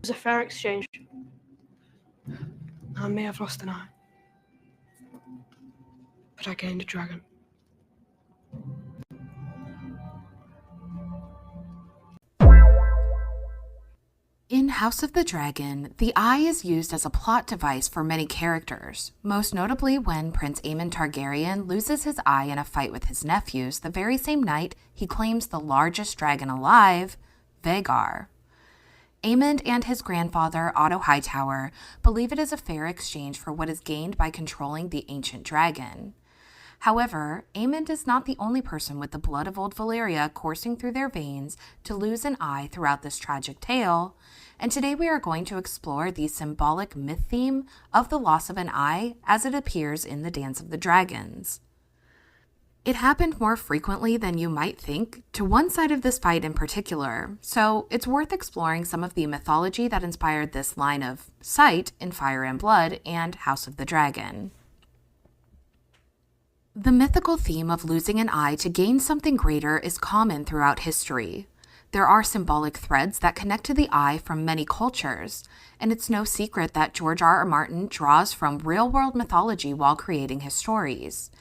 was a fair exchange. I may have lost an eye, but I gained a dragon. In House of the Dragon, the eye is used as a plot device for many characters, most notably when Prince Aemond Targaryen loses his eye in a fight with his nephews the very same night he claims the largest dragon alive, Vhagar. Aemond and his grandfather, Otto Hightower, believe it is a fair exchange for what is gained by controlling the ancient dragon. However, Aemond is not the only person with the blood of old Valyria coursing through their veins to lose an eye throughout this tragic tale, and today we are going to explore the symbolic myth theme of the loss of an eye as it appears in the Dance of the Dragons. It happened more frequently than you might think to one side of this fight in particular, so it's worth exploring some of the mythology that inspired this line of sight in Fire and Blood and House of the Dragon. The mythical theme of losing an eye to gain something greater is common throughout history. There are symbolic threads that connect to the eye from many cultures, and it's no secret that George R.R. Martin draws from real-world mythology while creating his stories.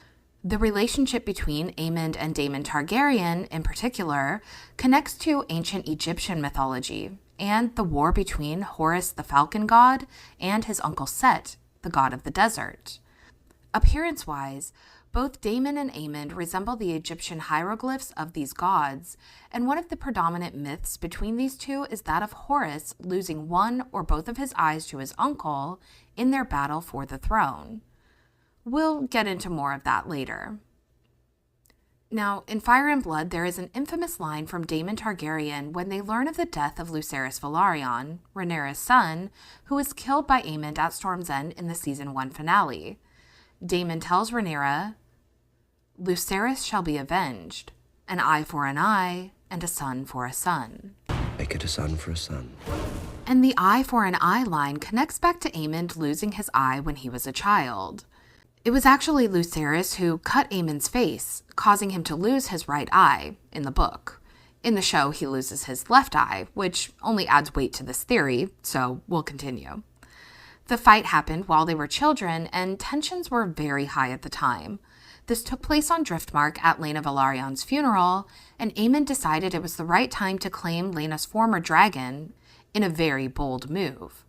The relationship between Aemond and Daemon Targaryen, in particular, connects to ancient Egyptian mythology and the war between Horus the falcon god and his uncle Set, the god of the desert. Appearance-wise, both Daemon and Aemond resemble the Egyptian hieroglyphs of these gods, and one of the predominant myths between these two is that of Horus losing one or both of his eyes to his uncle in their battle for the throne. We'll get into more of that later. Now, in Fire and Blood, there is an infamous line from Daemon Targaryen when they learn of the death of Lucerys Velaryon, Rhaenyra's son, who was killed by Aemond at Storm's End in the Season 1 finale. Daemon tells Rhaenyra, "Lucerys shall be avenged, an eye for an eye, and a son for a son." Make it a son for a son. And the eye for an eye line connects back to Aemond losing his eye when he was a child. It was actually Lucerys who cut Aemond's face, causing him to lose his right eye in the book. In the show, he loses his left eye, which only adds weight to this theory, so we'll continue. The fight happened while they were children, and tensions were very high at the time. This took place on Driftmark at Laena Velaryon's funeral, and Aemond decided it was the right time to claim Laena's former dragon in a very bold move.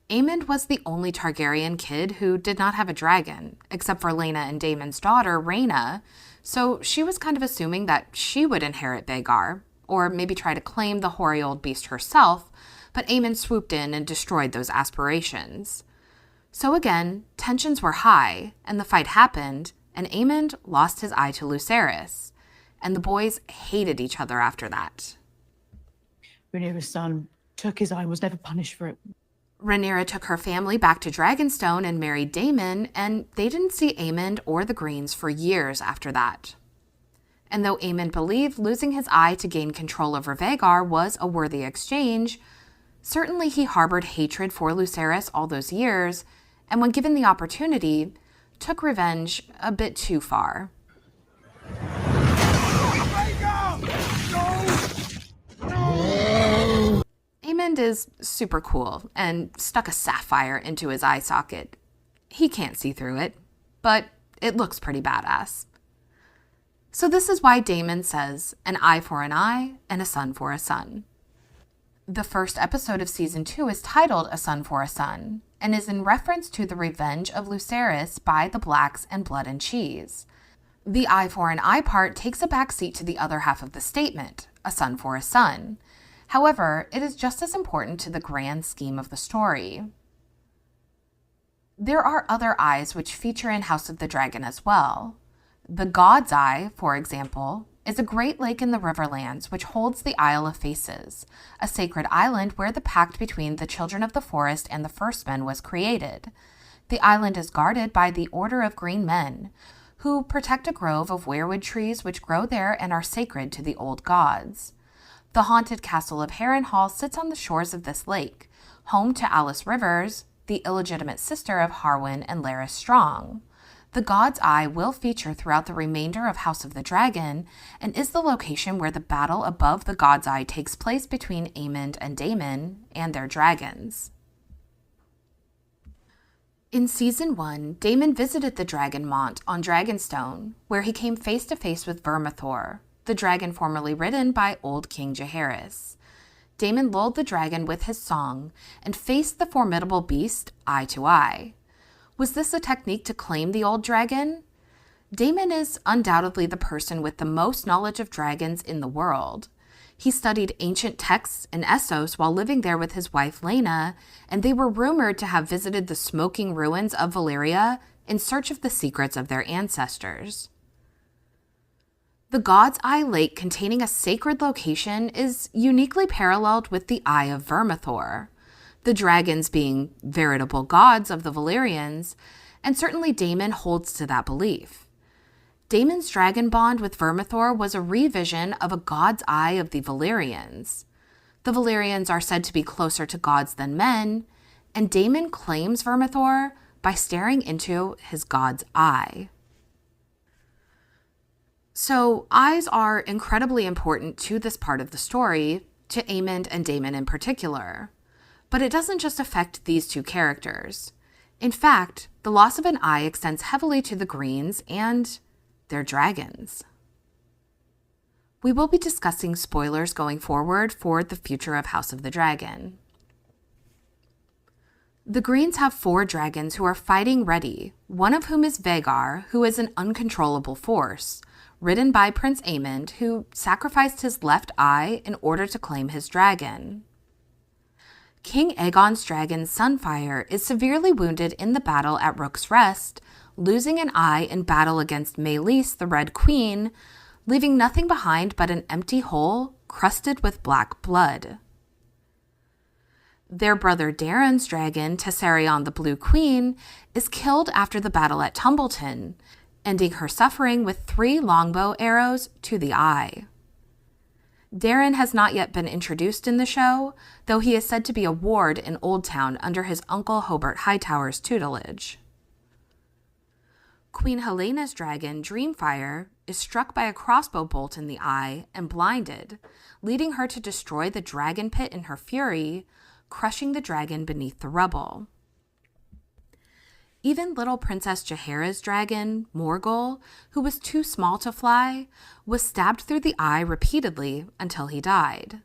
Aemond was the only Targaryen kid who did not have a dragon, except for Laena and Daemon's daughter, Rhaena, so she was kind of assuming that she would inherit Vhagar, or maybe try to claim the hoary old beast herself, but Aemond swooped in and destroyed those aspirations. So again, tensions were high, and the fight happened, and Aemond lost his eye to Lucerys, and the boys hated each other after that. Rhaenyra's son took his eye and was never punished for it. Rhaenyra took her family back to Dragonstone and married Daemon, and they didn't see Aemond or the Greens for years after that. And though Aemond believed losing his eye to gain control over Vhagar was a worthy exchange, certainly he harbored hatred for Lucerys all those years, and when given the opportunity, took revenge a bit too far. Aemond is super cool and stuck a sapphire into his eye socket. He can't see through it, but it looks pretty badass. So this is why Daemon says an eye for an eye and a son for a son. The first episode of Season 2 is titled A Son for a Son, and is in reference to the revenge of Lucerys by the Blacks and Blood and Cheese. The eye for an eye part takes a back seat to the other half of the statement, a son for a son. However, it is just as important to the grand scheme of the story. There are other eyes which feature in House of the Dragon as well. The God's Eye, for example, is a great lake in the Riverlands which holds the Isle of Faces, a sacred island where the pact between the Children of the Forest and the First Men was created. The island is guarded by the Order of Green Men, who protect a grove of weirwood trees which grow there and are sacred to the old gods. The haunted castle of Harrenhal sits on the shores of this lake, home to Alice Rivers, the illegitimate sister of Harwin and Larys Strong. The God's Eye will feature throughout the remainder of House of the Dragon and is the location where the battle above the God's Eye takes place between Aemond and Daemon and their dragons. In Season 1, Daemon visited the Dragon Mont on Dragonstone, where he came face to face with Vermithor, the dragon formerly ridden by old King Jaehaerys. Daemon lulled the dragon with his song and faced the formidable beast eye to eye. Was this a technique to claim the old dragon? Daemon is undoubtedly the person with the most knowledge of dragons in the world. He studied ancient texts in Essos while living there with his wife Laena, and they were rumored to have visited the smoking ruins of Valyria in search of the secrets of their ancestors. The God's Eye Lake, containing a sacred location, is uniquely paralleled with the Eye of Vermithor, the dragons being veritable gods of the Valyrians, and certainly Daemon holds to that belief. Daemon's dragon bond with Vermithor was a revision of a God's Eye of the Valyrians. The Valyrians are said to be closer to gods than men, and Daemon claims Vermithor by staring into his God's Eye. So, eyes are incredibly important to this part of the story, to Aemond and Daemon in particular. But it doesn't just affect these two characters. In fact, the loss of an eye extends heavily to the Greens and their dragons. We will be discussing spoilers going forward for the future of House of the Dragon. The Greens have 4 dragons who are fighting ready, one of whom is Vhagar, who is an uncontrollable force, ridden by Prince Aemond, who sacrificed his left eye in order to claim his dragon. King Aegon's dragon Sunfire is severely wounded in the battle at Rook's Rest, losing an eye in battle against Meleys, the Red Queen, leaving nothing behind but an empty hole crusted with black blood. Their brother Daeron's dragon, Tessarion the Blue Queen, is killed after the battle at Tumbleton, ending her suffering with 3 longbow arrows to the eye. Daeron has not yet been introduced in the show, though he is said to be a ward in Oldtown under his uncle Hobart Hightower's tutelage. Queen Helena's dragon, Dreamfire, is struck by a crossbow bolt in the eye and blinded, leading her to destroy the dragon pit in her fury, crushing the dragon beneath the rubble. Even little Princess Jaehaera's dragon, Morgul, who was too small to fly, was stabbed through the eye repeatedly until he died.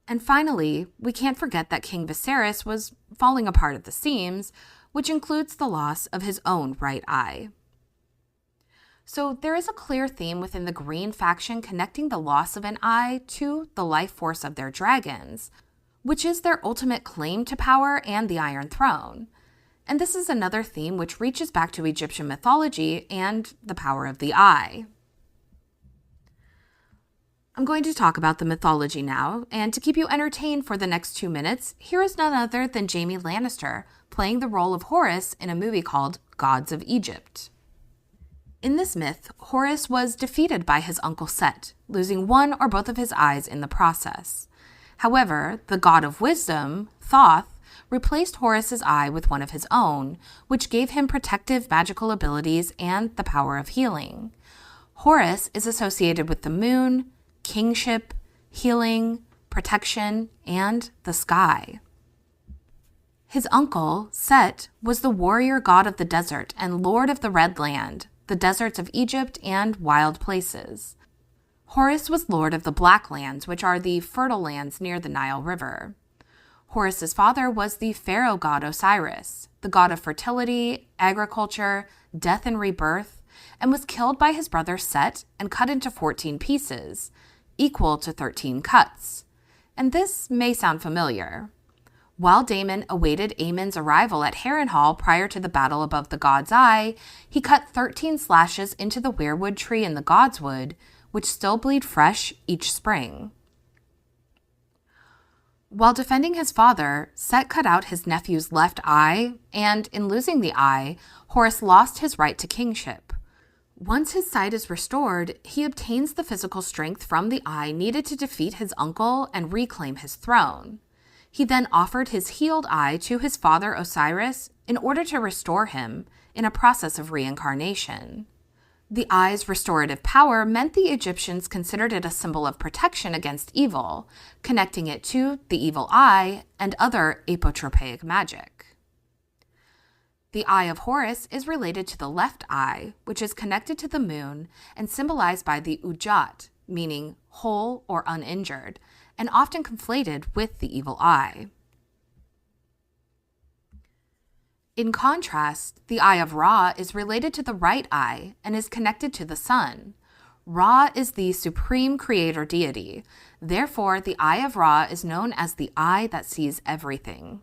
And finally, we can't forget that King Viserys was falling apart at the seams, which includes the loss of his own right eye. So there is a clear theme within the Green faction connecting the loss of an eye to the life force of their dragons, which is their ultimate claim to power and the Iron Throne. And this is another theme which reaches back to Egyptian mythology and the power of the eye. I'm going to talk about the mythology now, and to keep you entertained for the next 2 minutes, here is none other than Jaime Lannister playing the role of Horus in a movie called Gods of Egypt. In this myth, Horus was defeated by his uncle Set, losing one or both of his eyes in the process. However, the god of wisdom, Thoth, replaced Horus's eye with one of his own, which gave him protective magical abilities and the power of healing. Horus is associated with the moon, kingship, healing, protection, and the sky. His uncle, Set, was the warrior god of the desert and lord of the Red Land, the deserts of Egypt and wild places. Horus was lord of the Black Lands, which are the fertile lands near the Nile River. Horus's father was the pharaoh god Osiris, the god of fertility, agriculture, death and rebirth, and was killed by his brother Set and cut into 14 pieces, equal to 13 cuts. And this may sound familiar. While Daemon awaited Aemon's arrival at Harrenhal prior to the battle above the God's Eye, he cut 13 slashes into the weirwood tree in the Godswood, which still bleed fresh each spring. While defending his father, Set cut out his nephew's left eye, and in losing the eye, Horus lost his right to kingship. Once his sight is restored, he obtains the physical strength from the eye needed to defeat his uncle and reclaim his throne. He then offered his healed eye to his father Osiris in order to restore him in a process of reincarnation. The eye's restorative power meant the Egyptians considered it a symbol of protection against evil, connecting it to the evil eye and other apotropaic magic. The Eye of Horus is related to the left eye, which is connected to the moon and symbolized by the ujat, meaning whole or uninjured, and often conflated with the evil eye. In contrast, the Eye of Ra is related to the right eye and is connected to the sun. Ra is the supreme creator deity. Therefore, the Eye of Ra is known as the eye that sees everything.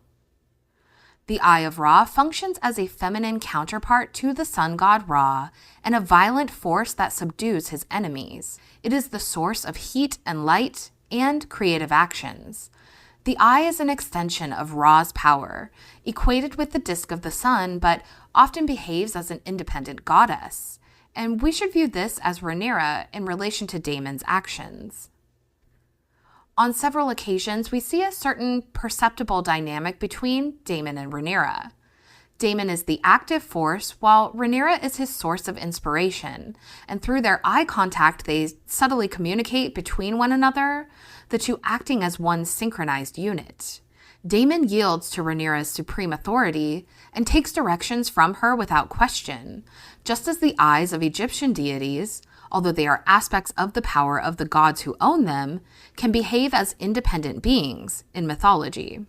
The Eye of Ra functions as a feminine counterpart to the sun god Ra and a violent force that subdues his enemies. It is the source of heat and light and creative actions. The eye is an extension of Ra's power, equated with the disk of the sun, but often behaves as an independent goddess. And we should view this as RA-nyra in relation to Daemon's actions. On several occasions, we see a certain perceptible dynamic between Daemon and RA-nyra. Daemon is the active force, while RA-nyra is his source of inspiration, and through their eye contact, they subtly communicate between one another, the two acting as one synchronized unit. Daemon yields to RA-nyra's supreme authority and takes directions from her without question, just as the eyes of Egyptian deities, although they are aspects of the power of the gods who own them, can behave as independent beings in mythology.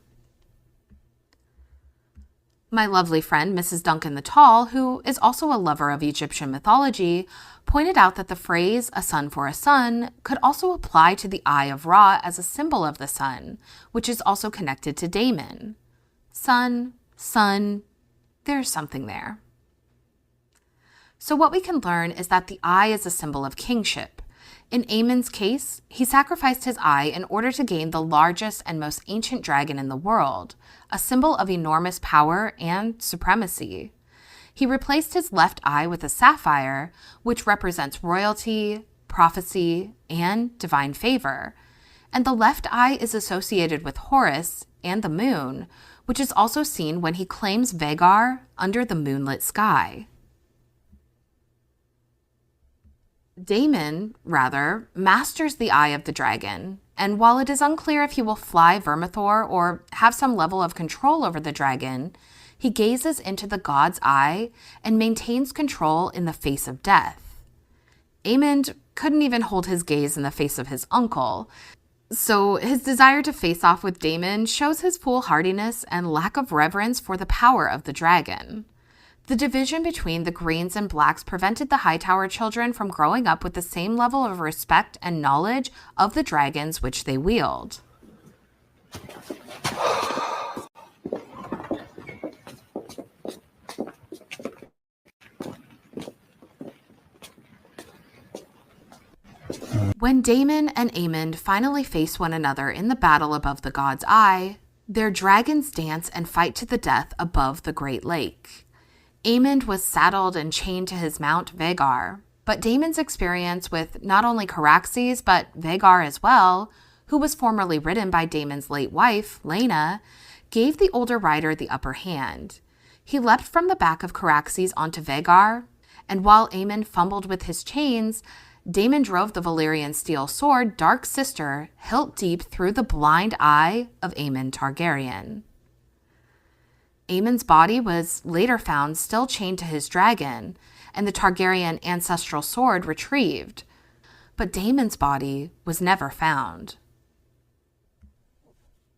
My lovely friend, Mrs. Duncan the Tall, who is also a lover of Egyptian mythology, pointed out that the phrase, "a sun for a sun," could also apply to the Eye of Ra as a symbol of the sun, which is also connected to Daemon. Sun, there's something there. So what we can learn is that the eye is a symbol of kingship. In Aemond's case, he sacrificed his eye in order to gain the largest and most ancient dragon in the world, a symbol of enormous power and supremacy. He replaced his left eye with a sapphire, which represents royalty, prophecy, and divine favor. And the left eye is associated with Horus and the moon, which is also seen when he claims Vhagar under the moonlit sky. Daemon, rather, masters the eye of the dragon, and while it is unclear if he will fly Vermithor or have some level of control over the dragon, he gazes into the god's eye and maintains control in the face of death. Aemond couldn't even hold his gaze in the face of his uncle, so his desire to face off with Daemon shows his foolhardiness and lack of reverence for the power of the dragon. The division between the Greens and Blacks prevented the Hightower children from growing up with the same level of respect and knowledge of the dragons which they wield. When Daemon and Aemond finally face one another in the battle above the god's eye, their dragons dance and fight to the death above the Great Lake. Aemond was saddled and chained to his mount Vhagar, but Daemon's experience with not only Caraxes but Vhagar as well, who was formerly ridden by Daemon's late wife, Laena, gave the older rider the upper hand. He leapt from the back of Caraxes onto Vhagar, and while Aemond fumbled with his chains, Daemon drove the Valyrian steel sword Dark Sister hilt deep through the blind eye of Aemond Targaryen. Aemond's body was later found still chained to his dragon, and the Targaryen ancestral sword retrieved, but Daemon's body was never found.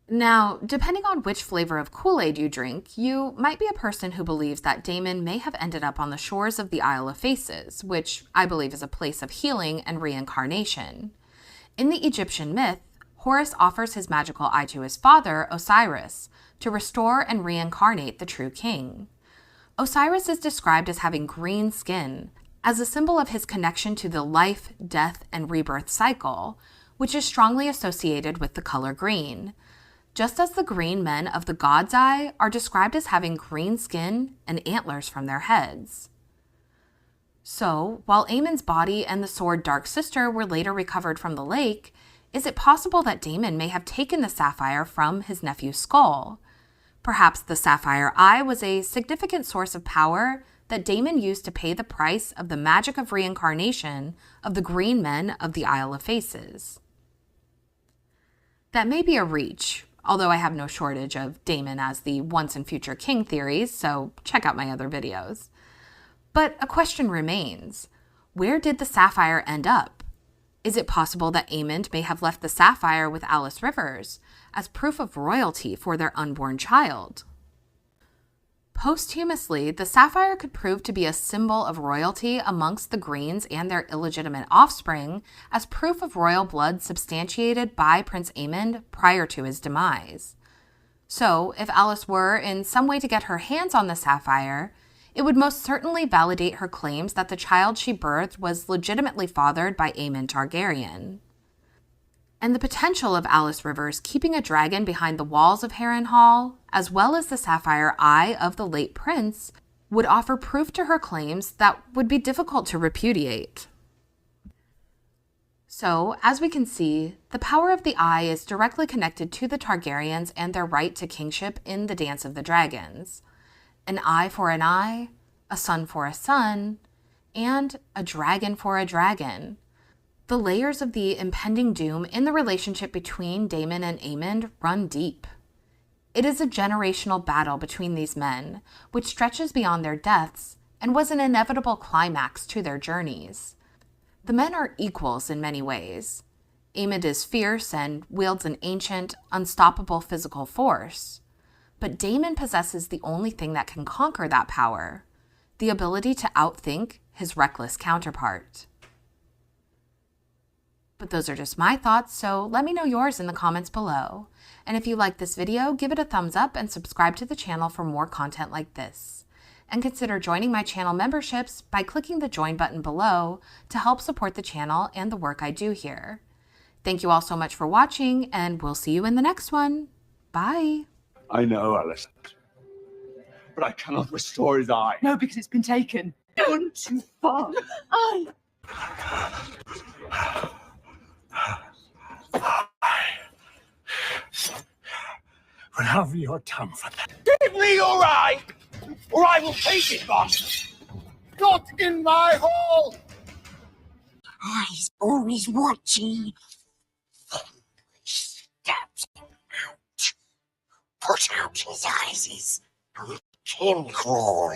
Now, depending on which flavor of Kool-Aid you drink, you might be a person who believes that Daemon may have ended up on the shores of the Isle of Faces, which I believe is a place of healing and reincarnation. In the Egyptian myth, Horus offers his magical eye to his father, Osiris, to restore and reincarnate the true king. Osiris is described as having green skin, as a symbol of his connection to the life, death, and rebirth cycle, which is strongly associated with the color green. Just as the green men of the god's eye are described as having green skin and antlers from their heads. So, while Aemond's body and the sword Dark Sister were later recovered from the lake, Is it possible that Daemon may have taken the sapphire from his nephew's skull? Perhaps the sapphire eye was a significant source of power that Daemon used to pay the price of the magic of reincarnation of the green men of the Isle of Faces. That may be a reach, although I have no shortage of Daemon as the once and future king theories, so check out my other videos. But a question remains. Where did the sapphire end up? Is it possible that Aemond may have left the sapphire with Alice Rivers as proof of royalty for their unborn child? Posthumously, the sapphire could prove to be a symbol of royalty amongst the Greens and their illegitimate offspring as proof of royal blood substantiated by Prince Aemond prior to his demise. So, if Alice were in some way to get her hands on the sapphire, it would most certainly validate her claims that the child she birthed was legitimately fathered by Daemon Targaryen. And the potential of Alice Rivers keeping a dragon behind the walls of Harrenhal, as well as the sapphire eye of the late prince, would offer proof to her claims that would be difficult to repudiate. So, as we can see, the power of the eye is directly connected to the Targaryens and their right to kingship in the Dance of the Dragons. An eye for an eye, a son for a son, and a dragon for a dragon. The layers of the impending doom in the relationship between Daemon and Aemond run deep. It is a generational battle between these men, which stretches beyond their deaths and was an inevitable climax to their journeys. The men are equals in many ways. Aemond is fierce and wields an ancient, unstoppable physical force. But Daemon possesses the only thing that can conquer that power, the ability to outthink his reckless counterpart. But those are just my thoughts, so let me know yours in the comments below. And if you like this video, give it a thumbs up and subscribe to the channel for more content like this. And consider joining my channel memberships by clicking the join button below to help support the channel and the work I do here. Thank you all so much for watching, and we'll see you in the next one. Bye! I know, Alice, but I cannot restore his eye. No, because it's been taken. Gone too far. I will have your tongue for that. Give me your eye, or I will take it, boss. Not in my hall. He's always watching. Stabs him out. Put out his eyes and let him crawl.